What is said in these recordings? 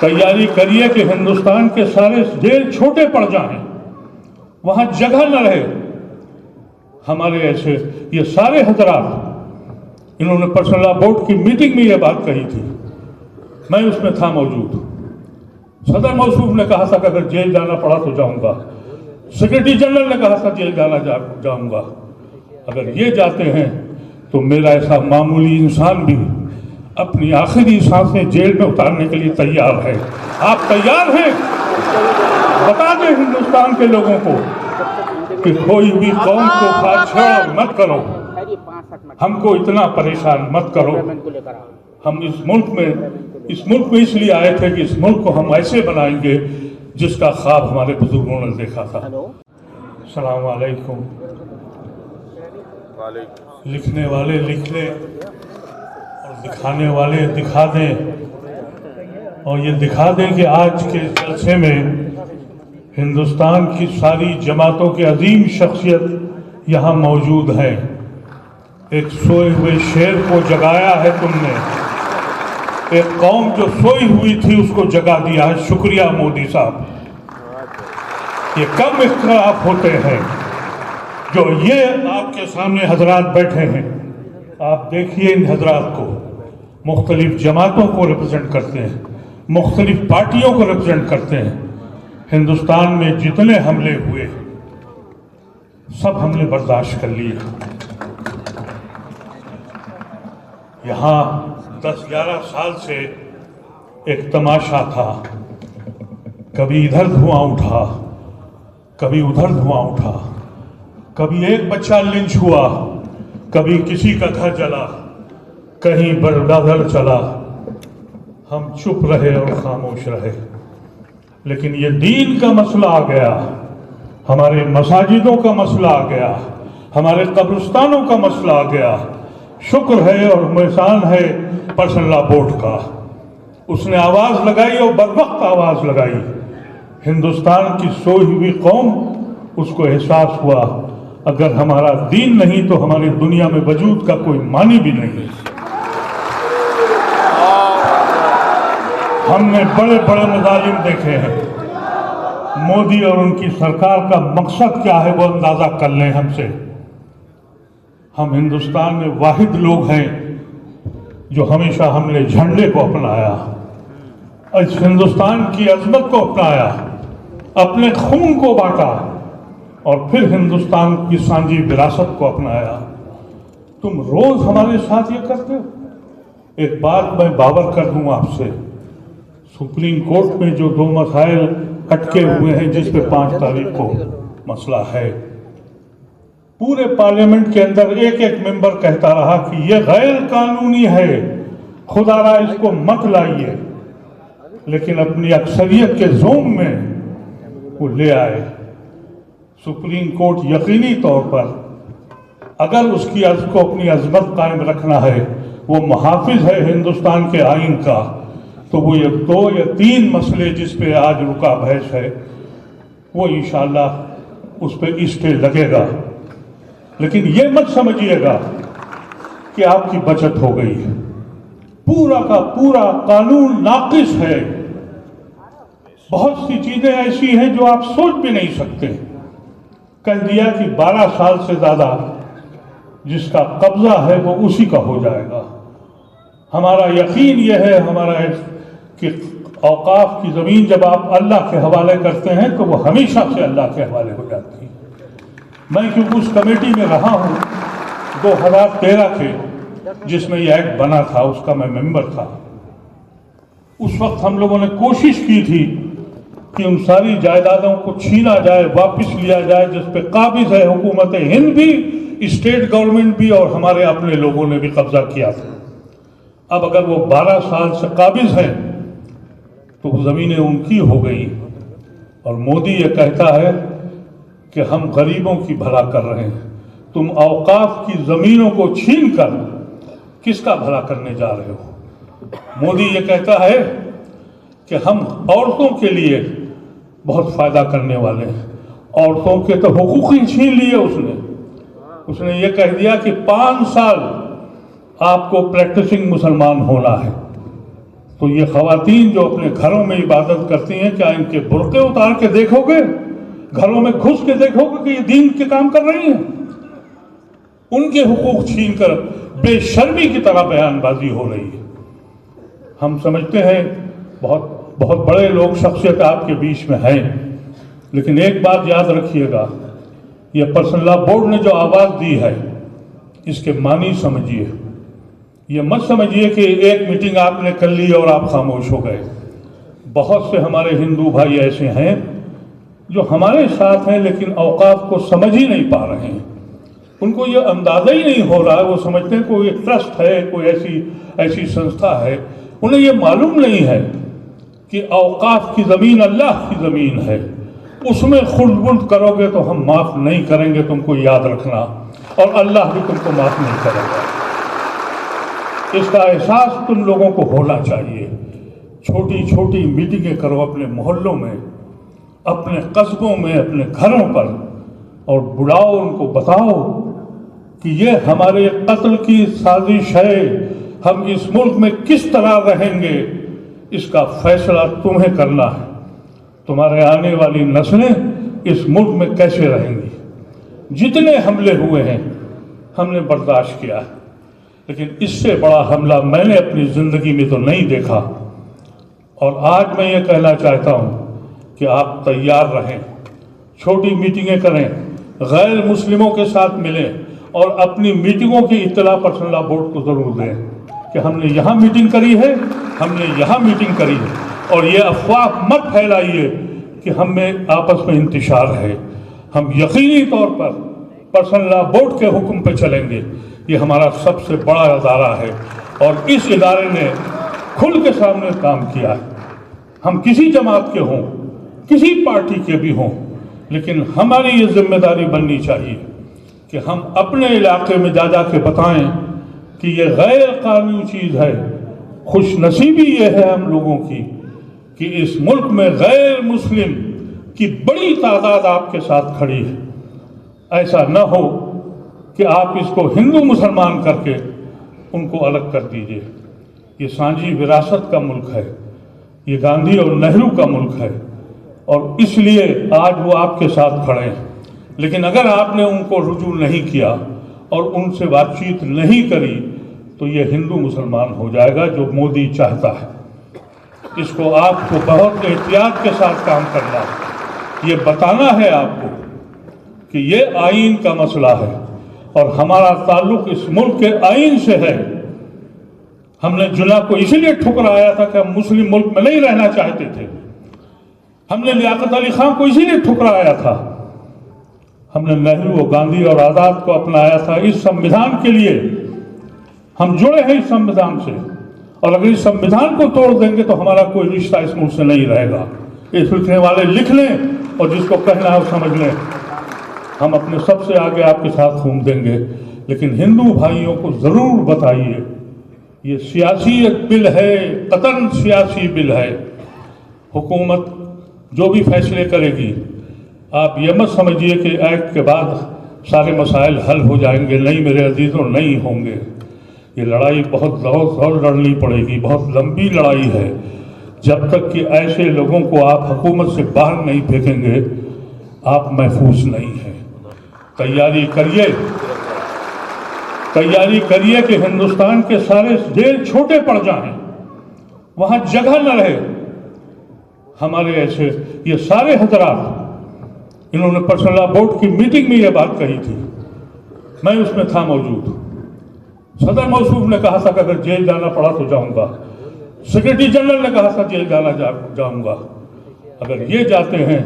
تیاری کریے کہ ہندوستان کے سارے جیل چھوٹے پڑ جائیں، وہاں جگہ نہ رہے. ہمارے ایسے یہ سارے حضرات، انہوں نے پرسنل لا بورڈ کی میٹنگ میں یہ بات کہی تھی، میں اس میں تھا موجود. صدر موصوف نے کہا تھا کہ اگر جیل جانا پڑا تو جاؤں گا. سیکرٹری جنرل نے کہا تھا جیل جاؤں گا. اگر یہ جاتے ہیں تو میرا ایسا معمولی انسان بھی اپنی آخری سانسیں جیل میں اتارنے کے لیے تیار ہے. آپ تیار ہیں؟ بتا دیں ہندوستان کے لوگوں کو کہ کوئی بھی قوم کو خاص مت کرو، ہم کو اتنا پریشان مت کرو. ہم اس ملک میں اس لیے آئے تھے کہ اس ملک کو ہم ایسے بنائیں گے جس کا خواب ہمارے بزرگوں نے دیکھا تھا. السلام علیکم. لکھنے والے لکھ لیں اور دکھانے والے دکھا دیں، اور یہ دکھا دیں کہ آج کے جلسے میں ہندوستان کی ساری جماعتوں کے عظیم شخصیت یہاں موجود ہیں. ایک سوئے ہوئے شیر کو جگایا ہے تم نے، ایک قوم جو سوئی ہوئی تھی اس کو جگا دیا ہے. شکریہ مودی صاحب. یہ کم اختلاف ہوتے ہیں جو یہ آپ کے سامنے حضرات بیٹھے ہیں. آپ دیکھیے ان حضرات کو، مختلف جماعتوں کو ریپرزینٹ کرتے ہیں، مختلف پارٹیوں کو ریپرزینٹ کرتے ہیں. ہندوستان میں جتنے حملے ہوئے سب ہم نے برداشت کر لیے. یہاں 10-11 سال سے ایک تماشا تھا، کبھی ادھر دھواں اٹھا، کبھی ادھر دھواں اٹھا، کبھی ایک بچہ لنچ ہوا، کبھی کسی کا گھر جلا، کہیں بلڈوزر چلا. ہم چپ رہے اور خاموش رہے. لیکن یہ دین کا مسئلہ آ گیا، ہمارے مساجدوں کا مسئلہ آ گیا، ہمارے قبرستانوں کا مسئلہ آ گیا. شکر ہے اور احسان ہے پرسنل لا بورڈ کا، اس نے آواز لگائی اور بروقت آواز لگائی. ہندوستان کی سوئی ہوئی قوم، اس کو احساس ہوا اگر ہمارا دین نہیں تو ہماری دنیا میں وجود کا کوئی معنی بھی نہیں. ہم نے بڑے بڑے مظالم دیکھے ہیں. مودی اور ان کی سرکار کا مقصد کیا ہے وہ اندازہ کر لیں ہم سے. ہم ہندوستان میں واحد لوگ ہیں جو ہمیشہ ہم نے جھنڈے کو اپنایا، اس ہندوستان کی عظمت کو اپنایا، اپنے خون کو بانٹا اور پھر ہندوستان کی سانجی وراثت کو اپنایا. تم روز ہمارے ساتھ یہ کرتے ہو. ایک بات میں باور کر دوں آپ سے، سپریم کورٹ میں جو 2 مسائل اٹکے ہوئے ہیں جس پہ 5 تاریخ کو مسئلہ ہے، پورے پارلیمنٹ کے اندر ایک ممبر کہتا رہا کہ یہ غیر قانونی ہے، خدا را اس کو مت لائیے، لیکن اپنی اکثریت کے زوم میں وہ لے آئے. سپریم کورٹ یقینی طور پر اگر اس کی کو اپنی عظمت قائم رکھنا ہے، وہ محافظ ہے ہندوستان کے آئین کا، تو وہ یہ 2 یا 3 مسئلے جس پہ آج رکا بحث ہے وہ انشاءاللہ اس پہ اسٹے لگے گا. لیکن یہ مت سمجھیے گا کہ آپ کی بچت ہو گئی ہے. پورا کا پورا قانون ناقص ہے. بہت سی چیزیں ایسی ہیں جو آپ سوچ بھی نہیں سکتے. کہہ دیا کہ 12 سال سے زیادہ جس کا قبضہ ہے وہ اسی کا ہو جائے گا. ہمارا یقین یہ ہے ہمارا کہ اوقاف کی زمین جب آپ اللہ کے حوالے کرتے ہیں تو وہ ہمیشہ سے اللہ کے حوالے ہو جاتی ہے. میں کیونکہ اس کمیٹی میں رہا ہوں 2013 کے جس میں یہ ایکٹ بنا تھا، اس کا میں ممبر تھا. اس وقت ہم لوگوں نے کوشش کی تھی کہ ان ساری جائیدادوں کو چھینا جائے، واپس لیا جائے جس پہ قابض ہے حکومت ہند بھی، اسٹیٹ گورنمنٹ بھی اور ہمارے اپنے لوگوں نے بھی قبضہ کیا تھا. اب اگر وہ 12 سال سے قابض ہیں تو زمینیں ان کی ہو گئی. اور مودی یہ کہتا ہے کہ ہم غریبوں کی بھلا کر رہے ہیں. تم اوقاف کی زمینوں کو چھین کر کس کا بھلا کرنے جا رہے ہو؟ مودی یہ کہتا ہے کہ ہم عورتوں کے لیے بہت فائدہ کرنے والے ہیں. عورتوں کے تو حقوق ہی چھین لیے اس نے یہ کہہ دیا کہ 5 سال آپ کو پریکٹسنگ مسلمان ہونا ہے. تو یہ خواتین جو اپنے گھروں میں عبادت کرتی ہیں، کیا ان کے برقعے اتار کے دیکھو گے؟ گھروں میں گھس کے دیکھو گے کہ یہ دین کے کام کر رہی ہیں؟ ان کے حقوق چھین کر بے شرمی کی طرح بیان بازی ہو رہی ہے. ہم سمجھتے ہیں بہت بڑے لوگ شخصیت آپ کے بیچ میں ہیں، لیکن ایک بات یاد رکھیے گا، یہ پرسنل لا بورڈ نے جو آواز دی ہے اس کے معنی سمجھیے. یہ مت سمجھیے کہ ایک میٹنگ آپ نے کر لی اور آپ خاموش ہو گئے. بہت سے ہمارے ہندو بھائی ایسے ہیں جو ہمارے ساتھ ہیں لیکن اوقاف کو سمجھ ہی نہیں پا رہے ہیں. ان کو یہ اندازہ ہی نہیں ہو رہا ہے. وہ سمجھتے ہیں کوئی ٹرسٹ ہے، کوئی ایسی سنستھا ہے. انہیں یہ معلوم نہیں ہے کہ اوقاف کی زمین اللہ کی زمین ہے. اس میں خلد بلد کرو گے تو ہم معاف نہیں کریں گے، تم کو یاد رکھنا، اور اللہ بھی تم کو معاف نہیں کرے گا. اس کا احساس تم لوگوں کو ہونا چاہیے. چھوٹی چھوٹی میٹنگیں کرو اپنے محلوں میں، اپنے قصبوں میں، اپنے گھروں پر، اور بلاؤ، ان کو بتاؤ کہ یہ ہمارے قتل کی سازش ہے. ہم اس ملک میں کس طرح رہیں گے اس کا فیصلہ تمہیں کرنا ہے. تمہارے آنے والی نسلیں اس ملک میں کیسے رہیں گی؟ جتنے حملے ہوئے ہیں ہم نے برداشت کیا ہے، لیکن اس سے بڑا حملہ میں نے اپنی زندگی میں تو نہیں دیکھا. اور آج میں یہ کہنا چاہتا ہوں کہ آپ تیار رہیں، چھوٹی میٹنگیں کریں، غیر مسلموں کے ساتھ ملیں، اور اپنی میٹنگوں کی اطلاع پرسنل لا بورڈ کو ضرور دیں کہ ہم نے یہاں میٹنگ کری ہے، ہم نے یہاں میٹنگ کری ہے. اور یہ افواہ مت پھیلائیے کہ ہم میں آپس میں انتشار ہے. ہم یقینی طور پر پرسنل لا بورڈ کے حکم پہ چلیں گے. یہ ہمارا سب سے بڑا ادارہ ہے اور اس ادارے نے کھل کے سامنے کام کیا ہے. ہم کسی جماعت کے ہوں، کسی پارٹی کے بھی ہوں، لیکن ہماری یہ ذمہ داری بننی چاہیے کہ ہم اپنے علاقے میں جا کے بتائیں کہ یہ غیر قانونی چیز ہے. خوش نصیبی یہ ہے ہم لوگوں کی کہ اس ملک میں غیر مسلم کی بڑی تعداد آپ کے ساتھ کھڑی ہے. ایسا نہ ہو کہ آپ اس کو ہندو مسلمان کر کے ان کو الگ کر دیجئے. یہ سانجی وراثت کا ملک ہے، یہ گاندھی اور نہرو کا ملک ہے، اور اس لیے آج وہ آپ کے ساتھ کھڑے ہیں. لیکن اگر آپ نے ان کو رجوع نہیں کیا اور ان سے بات چیت نہیں کری تو یہ ہندو مسلمان ہو جائے گا جو مودی چاہتا ہے. اس کو آپ کو بہت احتیاط کے ساتھ کام کرنا ہے. یہ بتانا ہے آپ کو کہ یہ آئین کا مسئلہ ہے اور ہمارا تعلق اس ملک کے آئین سے ہے. ہم نے جناح کو اسی لیے ٹھکرایا تھا کہ ہم مسلم ملک میں نہیں رہنا چاہتے تھے. ہم نے لیاقت علی خان کو اسی لیے ٹھکرایا تھا. ہم نے نہرو، گاندھی اور آزاد کو اپنایا تھا اس سمویدھان کے لیے. ہم جڑے ہیں اس سمویدھان سے، اور اگر اس سمویدھان کو توڑ دیں گے تو ہمارا کوئی رشتہ اس ملک سے نہیں رہے گا. اس لکھنے والے لکھ لیں اور جس کو کہنا ہے وہ سمجھ لیں. ہم اپنے سب سے آگے آپ کے ساتھ گھوم دیں گے، لیکن ہندو بھائیوں کو ضرور بتائیے یہ سیاسی ایک بل ہے، قطعاً سیاسی بل ہے. حکومت جو بھی فیصلے کرے گی آپ یہ مت سمجھیے کہ ایکٹ کے بعد سارے مسائل حل ہو جائیں گے. نہیں میرے عزیزوں، نہیں ہوں گے. یہ لڑائی بہت زور لڑنی پڑے گی، بہت لمبی لڑائی ہے. جب تک کہ ایسے لوگوں کو آپ حکومت سے باہر نہیں پھینکیں گے آپ محفوظ نہیں ہیں. تیاری کریے کہ ہندوستان کے سارے جیل چھوٹے پڑ جائیں، وہاں جگہ نہ رہے. ہمارے ایسے یہ سارے حضرات، انہوں نے پرسنل لا بورڈ کی میٹنگ میں یہ بات کہی تھی، میں اس میں تھا موجود. صدر موصوف نے کہا تھا کہ اگر جیل جانا پڑا تو جاؤں گا. سیکرٹری جنرل نے کہا تھا جیل جاؤں گا. اگر یہ جاتے ہیں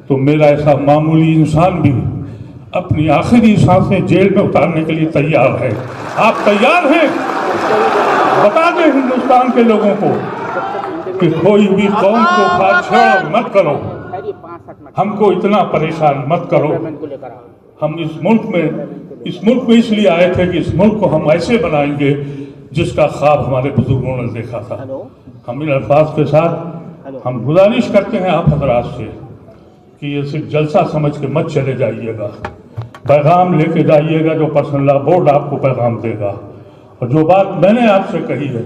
تو میرا ایسا معمولی انسان بھی اپنی آخری سانسیں جیل میں اتارنے کے لیے تیار ہے. آپ تیار ہیں؟ بتا دیں ہندوستان کے لوگوں کو کہ کوئی بھی قوم کو پاچھڑ مت کرو، ہم کو اتنا پریشان مت کرو. ہم اس ملک میں اس لیے آئے تھے کہ اس ملک کو ہم ایسے بنائیں گے جس کا خواب ہمارے بزرگوں نے دیکھا تھا. ہم ان الفاظ کے ساتھ ہم گزارش کرتے ہیں آپ حضرات سے کہ یہ صرف جلسہ سمجھ کے مت چلے جائیے گا. پیغام لے کے جائیے گا جو پرسنل لا بورڈ آپ کو پیغام دے گا، اور جو بات میں نے آپ سے کہی ہے،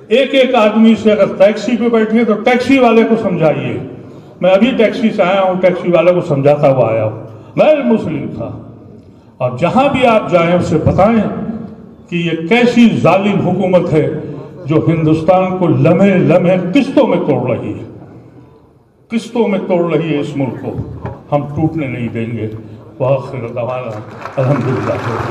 ایک ایک آدمی سے اگر ٹیکسی پہ بیٹھیے تو ٹیکسی والے کو سمجھائیے. میں ابھی ٹیکسی سے آیا ہوں، ٹیکسی والے کو سمجھاتا ہوا آیا ہوں، میں مسلم تھا. اور جہاں بھی آپ جائیں اسے بتائیں کہ یہ کیسی ظالم حکومت ہے جو ہندوستان کو لمحے لمحے قسطوں میں توڑ رہی ہے، قسطوں میں توڑ رہی ہے. اس ملک کو ہم ٹوٹنے نہیں دیں گے. وآخر دعوانا الحمدللہ.